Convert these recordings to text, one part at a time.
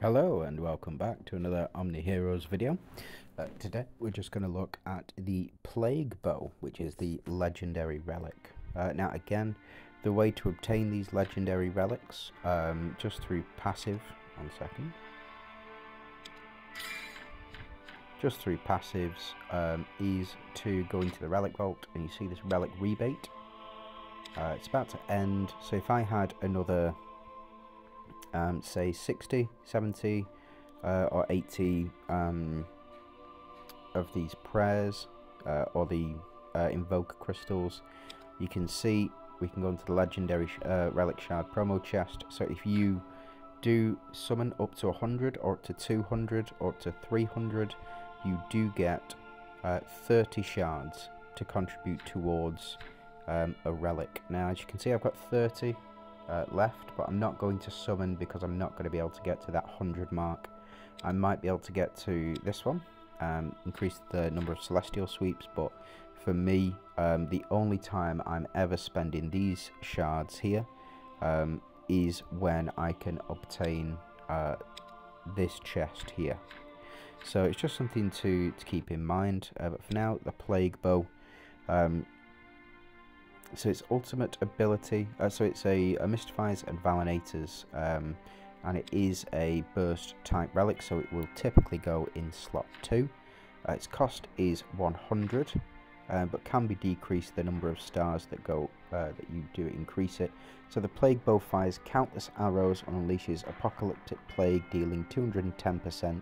Hello and welcome back to another Omniheroes video. Today we're just going to look at the Plague Bow, which is the legendary relic. Now again, the way to obtain these legendary relics, just through passive, just through passives, is to go into the relic vault and you see this relic rebate. It's about to end, so if I had another say 60, 70 or 80 of these prayers or the invoke crystals, you can see we can go into the legendary relic shard promo chest. So if you do summon up to 100 or up to 200 or up to 300, you do get 30 shards to contribute towards a relic. Now as you can see, I've got 30 left, but I'm not going to summon because I'm not going to be able to get to that 100 mark. I might be able to get to this one, increase the number of celestial sweeps, but for me, the only time I'm ever spending these shards here is when I can obtain this chest here. So it's just something to keep in mind, but for now, the Plague Bow. So its ultimate ability, so it's a Mystifiers and Valinators, and it is a burst type relic, so it will typically go in slot 2. Its cost is 100, but can be decreased the number of stars that go that you do increase it. So the Plague Bow fires countless arrows and unleashes apocalyptic plague, dealing 210%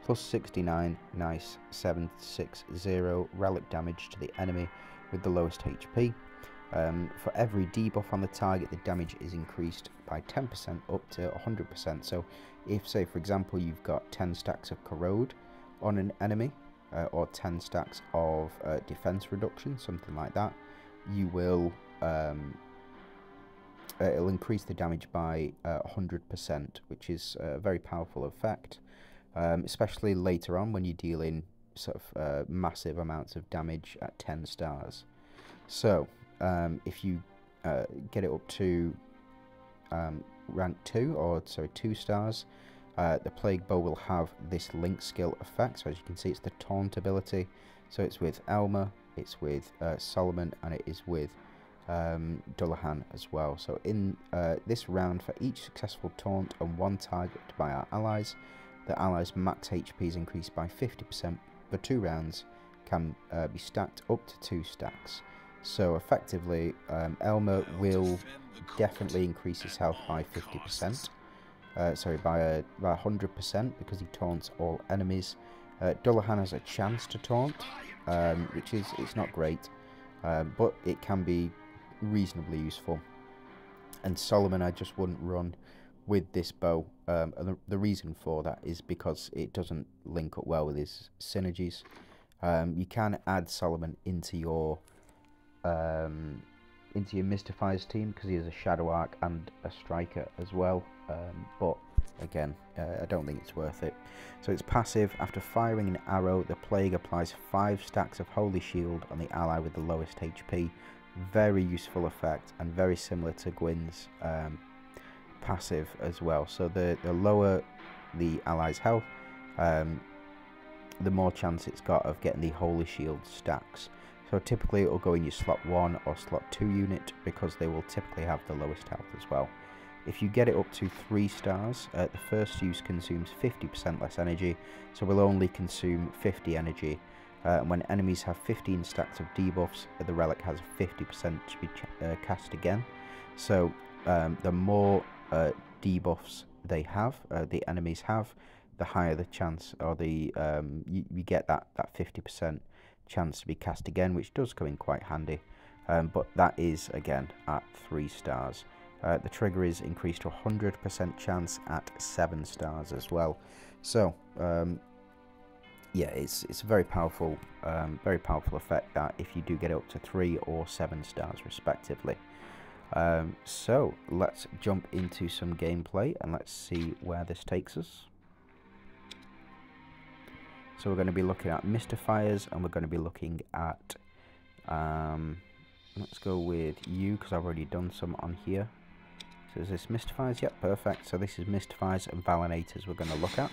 plus 69 nice 760 relic damage to the enemy with the lowest HP. For every debuff on the target, the damage is increased by 10% up to 100%. So if, say for example, you've got 10 stacks of corrode on an enemy, or 10 stacks of defense reduction, something like that, you will it'll increase the damage by 100%, which is a very powerful effect, especially later on when you're dealing sort of massive amounts of damage at 10 stars. So if you get it up to rank 2, or sorry 2 stars, the Plague Bow will have this link skill effect. So as you can see, it's the taunt ability. So it's with Elmer, it's with Solomon, and it is with Dullahan as well. So in this round, for each successful taunt and one target by our allies, the allies' max HP is increased by 50% for 2 rounds, can be stacked up to 2 stacks. So effectively, Elmer will definitely increase his health by 50%. Sorry, by 100% because he taunts all enemies. Dullahan has a chance to taunt, which is it's not great, but it can be reasonably useful. And Solomon, I just wouldn't run with this bow. And the reason for that is because it doesn't link up well with his synergies. You can add Solomon into your Mystifiers team because he has a Shadow Arc and a Striker as well, but again, I don't think it's worth it. So it's passive. After firing an arrow, the Plague applies 5 stacks of Holy Shield on the ally with the lowest HP. Very useful effect and very similar to Gwyn's passive as well. So the lower the ally's health, the more chance it's got of getting the Holy Shield stacks. So typically it will go in your slot 1 or slot 2 unit because they will typically have the lowest health as well. If you get it up to 3 stars, the first use consumes 50% less energy, so will only consume 50 energy. And when enemies have 15 stacks of debuffs, the relic has 50% to be cast again. So the more debuffs they have, the enemies have, the higher the chance, or the you get that 50% chance to be cast again, which does come in quite handy, but that is again at 3 stars. The trigger is increased to 100% chance at 7 stars as well. So yeah, it's a very powerful effect that if you do get it up to 3 or 7 stars respectively. So let's jump into some gameplay and let's see where this takes us. So we're going to be looking at Mystifiers, and we're going to be looking at, let's go with you, because I've already done some on here. So is this Mystifiers? Yep, perfect. So this is Mystifiers and Valinators we're going to look at.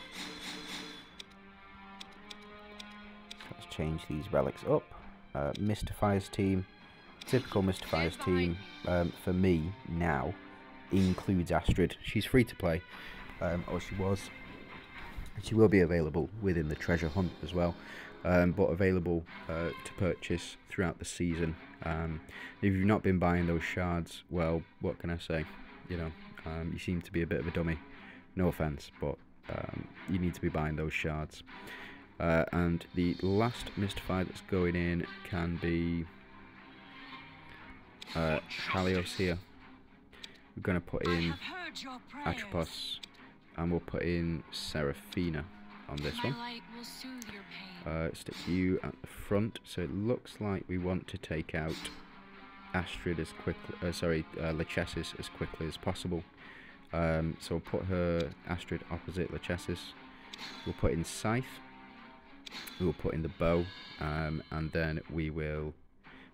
Let's change these relics up. Mystifiers team. Typical Mystifiers team, for me, now, includes Astrid. She's free to play, or she was. She will be available within the treasure hunt as well, but available to purchase throughout the season. If you've not been buying those shards, well, what can I say? You know, you seem to be a bit of a dummy. No offense, but you need to be buying those shards. And the last Mystifier that's going in can be Halios here. We're going to put in Atropos, and we'll put in Seraphina on this one. Stick you at the front. So it looks like we want to take out Astrid as quickly, Lachesis as quickly as possible. So we'll put her Astrid opposite Lachesis. We'll put in Scythe. We'll put in the bow, and then we will.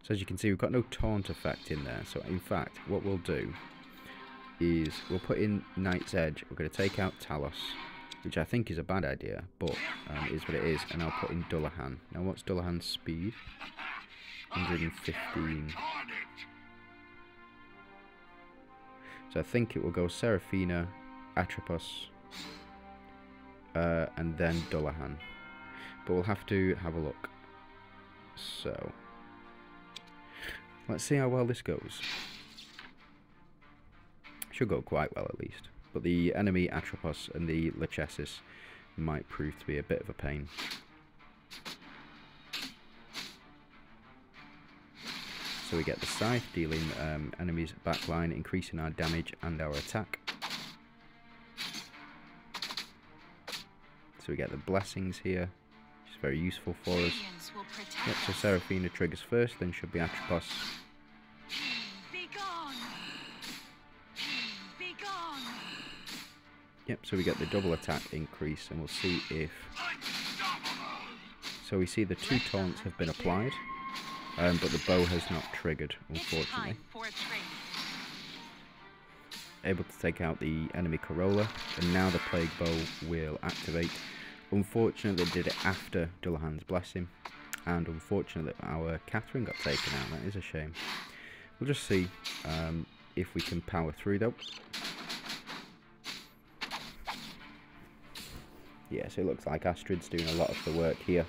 So as you can see, we've got no taunt effect in there. So in fact, what we'll do is we'll put in Knight's Edge. We're going to take out Talos, which I think is a bad idea, but it is what it is. And I'll put in Dullahan. Now, what's Dullahan's speed? 115. So I think it will go Seraphina, Atropos, and then Dullahan. But we'll have to have a look. So let's see how well this goes. Should go quite well at least. But the enemy Atropos and the Lachesis might prove to be a bit of a pain. So we get the Scythe, dealing enemies backline, increasing our damage and our attack. So we get the blessings here, which is very useful for us. Yep, so Seraphina triggers first, then should be Atropos. Yep, so we get the double attack increase, and we'll see if... So we see the 2 taunts have been applied, but the bow has not triggered, unfortunately. Able to take out the enemy Corolla, and now the Plague Bow will activate. Unfortunately, they did it after Dullahan's Blessing, and unfortunately our Catherine got taken out. That is a shame. We'll just see if we can power through though. Yes, it looks like Astrid's doing a lot of the work here,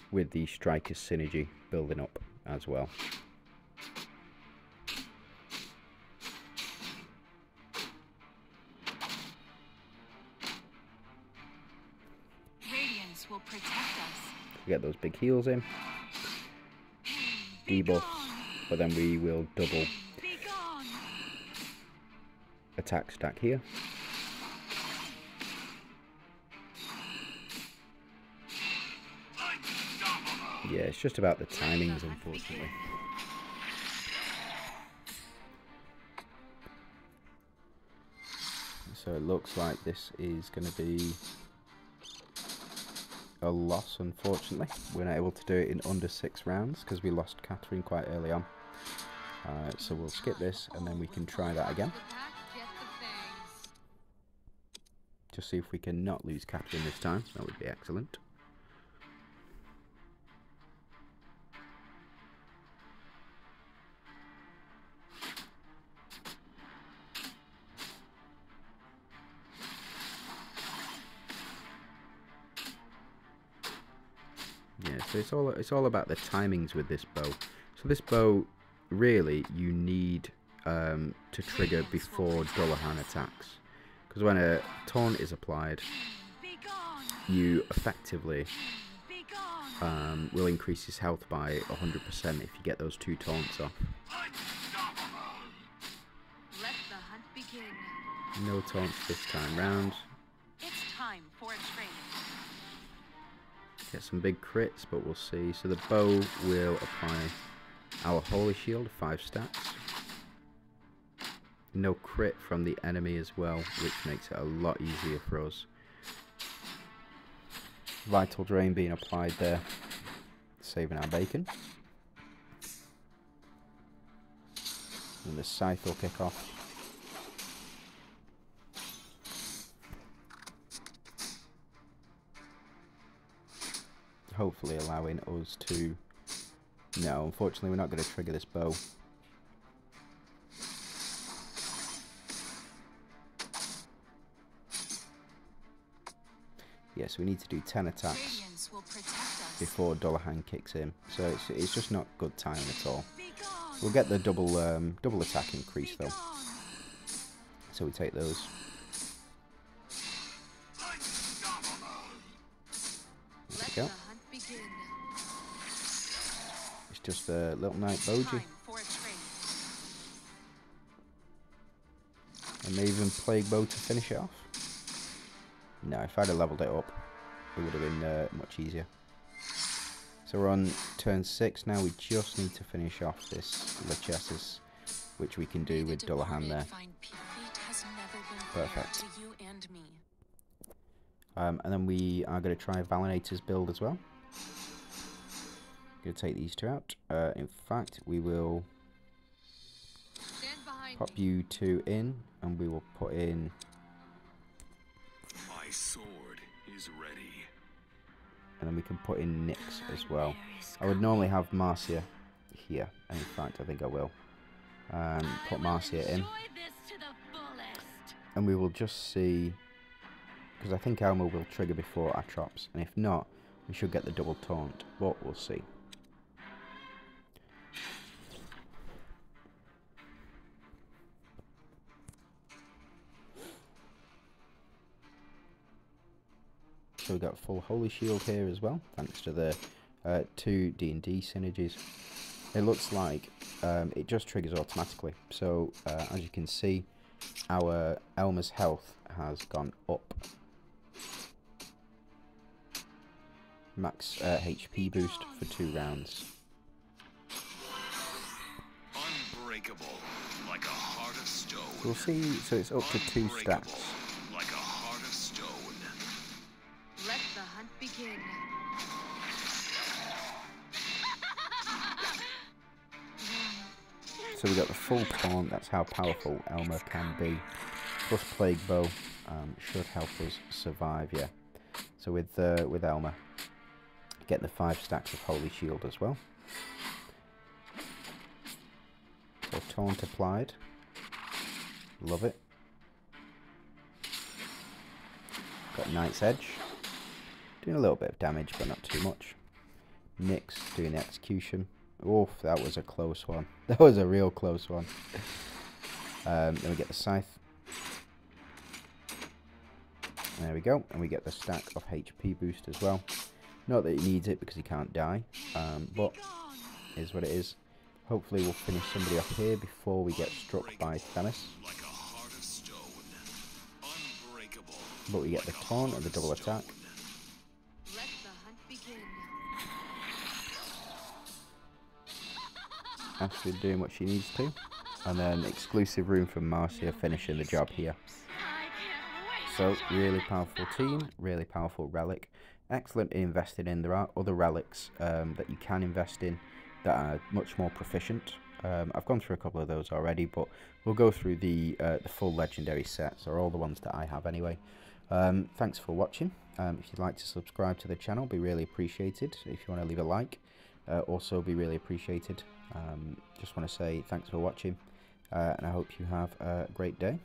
with the Striker's synergy building up as well. Radiance will protect us. We get those big heals in, debuff, but then we will double attack stack here. Yeah, it's just about the timings, unfortunately. So it looks like this is going to be a loss, unfortunately. We're not able to do it in under 6 rounds because we lost Catherine quite early on. So we'll skip this and then we can try that again. Just see if we can not lose Catherine this time. That would be excellent. Yeah, so it's all about the timings with this bow. So this bow, really, you need to trigger before Dullahan attacks, because when a taunt is applied, you effectively will increase his health by 100% if you get those 2 taunts off. Let the hunt begin. No taunts this time round. It's time for a trade. Get some big crits, but we'll see. So the bow will apply our Holy Shield, 5 stacks. No crit from the enemy as well, which makes it a lot easier for us. Vital Drain being applied there, saving our bacon. And the scythe will kick off. Hopefully allowing us to... No, unfortunately we're not going to trigger this bow. Yes, we need to do 10 attacks before Dullahan kicks in. So it's just not good timing at all. We'll get the double attack increase though. So we take those. There we go. It's just a little night bogey. And maybe even plague bow to finish it off. No, if I'd have leveled it up, it would have been much easier. So we're on turn 6 now. We just need to finish off this Lichesses, which we can do with Dullahan there. Perfect. And then we are going to try Valinator's build as well. Going to take these two out. In fact, we will pop you two in, and we will put in... My sword is ready. And then we can put in Nyx as well. I would normally have Marcia here, and in fact I think I will. Put Marcia in. And we will just see, because I think Elmer will trigger before Atrops, and if not, we should get the double taunt, but we'll see. So we've got full Holy Shield here as well, thanks to the 2 D&D synergies. It looks like it just triggers automatically. So as you can see, our Elmer's health has gone up. Max HP boost for 2 rounds. Unbreakable, like a heart of stone. We'll see, so it's up to 2 stacks. Like a heart of stone. Let the hunt begin. So we got the full taunt, that's how powerful Elmer can be. Plus Plague Bow should help us survive, yeah. So with Elmer, get the 5 stacks of Holy Shield as well. So taunt applied. Love it. Got Knight's Edge. Doing a little bit of damage, but not too much. Nyx doing the execution. Oof, that was a close one. That was a real close one. Then we get the Scythe. There we go. And we get the stack of HP boost as well. Not that he needs it because he can't die. But it is what it is. Hopefully we'll finish somebody off here before we get struck by Themis. But we get the taunt and the double attack. Ashley doing what she needs to, and then exclusive room from Marcia finishing the job here. So really powerful team, really powerful relic, excellent in investing in. There are other relics that you can invest in that are much more proficient. I've gone through a couple of those already, but we'll go through the full legendary sets, or all the ones that I have anyway. Thanks for watching. If you'd like to subscribe to the channel, be really appreciated. If you want to leave a like, also be really appreciated. Just want to say thanks for watching, and I hope you have a great day.